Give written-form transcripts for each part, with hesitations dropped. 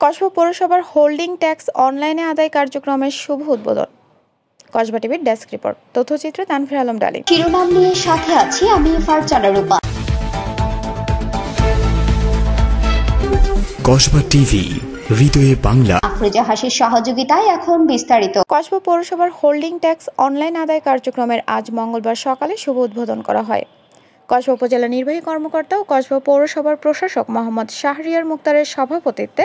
কসবা পৌরসভার holding tax অনলাইনে আদায় কার্যক্রমের শুভ উদ্বোধন। কসবা টিভির ডেস্ক রিপোর্ট, তথ্যচিত্র তানভীর আলম ডালিম। শিরোনাম নিয়ে সাথে আছি আমি ফারজানা রূপা। কসবা টিভি, হৃদয়ে বাংলা। আফরোজা হাসির সহযোগিতায় এখন বিস্তারিত। কসবা পৌরসভার হোল্ডিং ট্যাক্স অনলাইন আদায় কার্যক্রমের আজ মঙ্গলবার সকালে শুভ উদ্বোধন করা হয়। কসবা উপজেলা নির্বাহী কর্মকর্তা ও কসবা পৌরসভার প্রশাসক মোহাম্মদ শাহরিয়ার মুক্তারের সভাপতিত্বে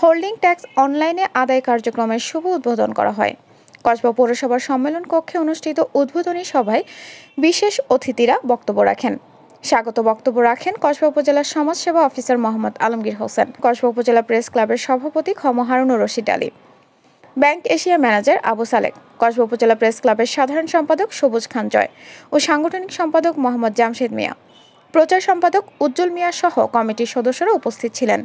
হোল্ডিং ট্যাক্স অনলাইনে আদায় কার্যক্রমের শুভ উদ্বোধন করা হয়। কসবা পৌরসভার সম্মেলন কক্ষে অনুষ্ঠিত উদ্বোধনী সভায় বিশেষ অতিথিরা বক্তব্য রাখেন। স্বাগত বক্তব্য রাখেন কসবা উপজেলার সমাজসেবা অফিসার মোহাম্মদ আলমগীর হোসেন, কসবা উপজেলা প্রেস ক্লাবের সভাপতি খম হারুনুর রশিদ আলী, ব্যাংক এশিয়া ম্যানেজার আবু সালেক, কসবা উপজেলা প্রেস ক্লাবের সাধারণ সম্পাদক সবুজ খান জয় ও সাংগঠনিক সম্পাদক মোহাম্মদ জামশেদ মিয়া, প্রচার সম্পাদক উজ্জ্বল মিয়া সহ কমিটির সদস্যরা উপস্থিত ছিলেন।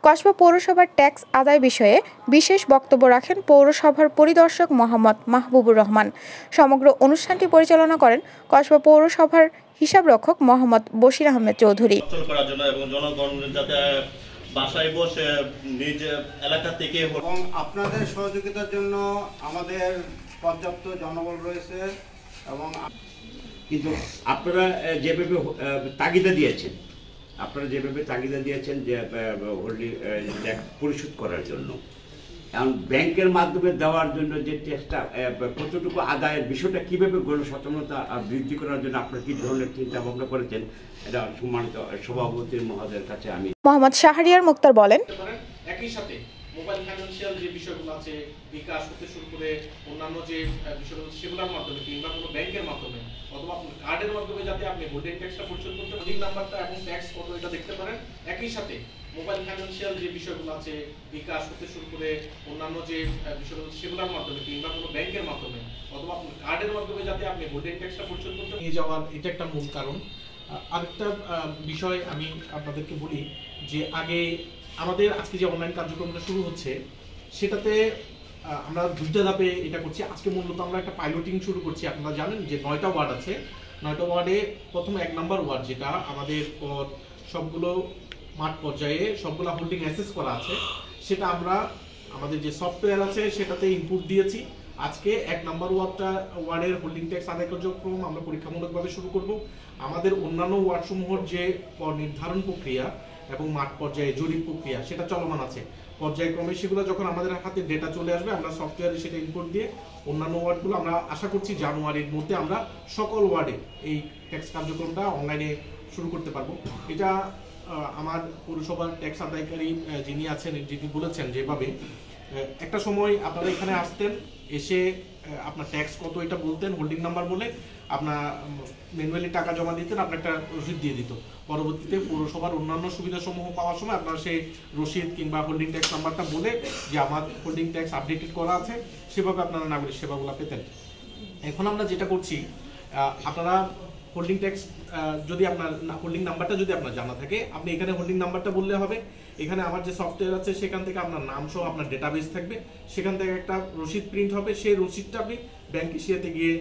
কসবা পৌরসভার ট্যাক্স আদায় বিষয়ে বিশেষ বক্তব্য রাখেন পৌরসভার পরিদর্শক মোহাম্মদ মাহবুবুর রহমান। সমগ্র অনুষ্ঠানটি পরিচালনা করেন কসবা পৌরসভার হিসাবরক্ষক মোহাম্মদ বশির আহমেদ চৌধুরী। বাসায় বসে নিজ এলাকা থেকে এবং আপনাদের সহযোগিতার জন্য আমাদের পর্যাপ্ত জনবল রয়েছে। এবং কিন্তু আপনারা যেভাবে তাগিদা দিয়েছেন যে হোল্ডিং ট্যাক্স পরিশোধ করার জন্য, এখন ব্যাংকের মাধ্যমে দেওয়ার জন্য যে ট্যাক্সটা কতটুকু আদায়ের বিষয়টা কীভাবে গণসচেতনতা বৃদ্ধি করার জন্য আপনারা কী ধরনের চিন্তা ভাবনা করেছেন, এটা সম্মানিত সভাপতি মহোদয়ের কাছে আমি। মোহাম্মদ শাহরিয়ার মুক্তার বলেন, একই সাথে মোবাইল ফাইন্যান্সিয়াল যে বিষয়গুলো আছে, বিকাশ হতে শুরু করে অন্যান্য যে বিষয়গুলো সেগুলোর মাধ্যমে কিংবা কোনো ব্যাংকের মাধ্যমে অথবা আপনার কার্ডের মাধ্যমে যাতে আপনি হোল্ডিং ট্যাক্সটা পরিশোধ করতে হোল্ডিং নাম্বারটা এবং ট্যাক্স কত এটা দেখতে পারেন। একই সাথে মোবাইল ফাইন্যান্সিয়াল যে বিষয়গুলো আছে, বিকাশ হতে শুরু করে অন্যান্য যে বিষয়গুলো সেগুলোর মাধ্যমে কিংবা কোনো ব্যাংকের মাধ্যমে অথবা আপনার কার্ডের মাধ্যমে যাতে আপনি হোল্ডিং ট্যাক্সটা পরিশোধ করতে নিয়ে যাওয়ার এটা একটা মূল কারণ। আরেকটা বিষয় আমি আপনাদেরকে বলি যে আগে আমাদের আজকে যে অনলাইন কার্যক্রমটা শুরু হচ্ছে সেটাতে আমরা দুইটা ধাপে এটা করছি। আজকে মূলত আমরা একটা পাইলটিং শুরু করছি। আপনারা জানেন যে 9টা ওয়ার্ড আছে। 9টা ওয়ার্ডে প্রথম 1 নম্বর ওয়ার্ড যেটা আমাদের সবগুলো মাঠ পর্যায়ে সবগুলো হোল্ডিং অ্যাসেস করা আছে, সেটা আমরা আমাদের যে সফটওয়্যার আছে সেটাতে ইনপুট দিয়েছি। আজকে 1 নম্বর ওয়ার্ডের হোল্ডিং ট্যাক্স আদায় কার্যক্রম আমরা পরীক্ষামূলকভাবে শুরু করব। আমাদের অন্যান্য ওয়ার্ডসমূহের যে নির্ধারণ প্রক্রিয়া এবং মাঠ পর্যায়ে জরিপ প্রক্রিয়া সেটা চলমান আছে। পর্যায়ক্রমে সেগুলো যখন আমাদের হাতে ডেটা চলে আসবে আমরা সফটওয়্যারে সেটা ইনপুট দিয়ে অন্যান্য ওয়ার্ডগুলো আমরা আশা করছি জানুয়ারির মধ্যে আমরা সকল ওয়ার্ডে এই ট্যাক্স কার্যক্রমটা অনলাইনে শুরু করতে পারবো। এটা আমার পৌরসভার ট্যাক্স আদায়কারী যিনি আছেন যিনি বলেছেন যেভাবে একটা সময় আপনারা এখানে আসতেন, এসে আপনার ট্যাক্স কত এটা বলতেন, হোল্ডিং নাম্বার বলে আপনার ম্যানুয়ালি টাকা জমা দিতেন, আপনার একটা রসিদ দিয়ে দিত। পরবর্তীতে পৌরসভার অন্যান্য সুবিধাসমূহ পাওয়ার সময় আপনারা সেই রসিদ কিংবা হোল্ডিং ট্যাক্স নাম্বারটা বলে যে আমার হোল্ডিং ট্যাক্স আপডেটেড করা আছে, সেভাবে আপনারা নাগরিক সেবাগুলো পেতেন। এখন আমরা যেটা করছি, আপনারা হোল্ডিং ট্যাক্স যদি আপনার হোল্ডিং নাম্বারটা যদি আপনার জানা থাকে, আপনি এখানে হোল্ডিং নাম্বারটা বললে হবে। এখানে আমার যে সফটওয়্যার আছে সেখান থেকে আপনার নাম সহ আপনার ডেটাবেস থাকবে, সেখান থেকে একটা রসিদ প্রিন্ট হবে। সেই রসিদটা আপনি ব্যাংক এশিয়াতে গিয়ে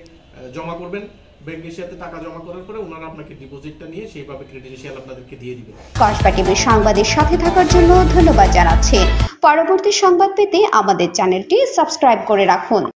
জমা করবেন। ব্যাংক এশিয়াতে টাকা জমা করার পরে ওনারা আপনাকে ডিপোজিটটা নিয়ে সেইভাবে ক্রেডেনশিয়াল আপনাদেরকে দিয়ে দিবে। কসবা টিভির সংবাদের সাথে থাকার জন্য ধন্যবাদ জানাচ্ছি। পরবর্তী সংবাদ পেতে আমাদের চ্যানেলটি সাবস্ক্রাইব করে রাখুন।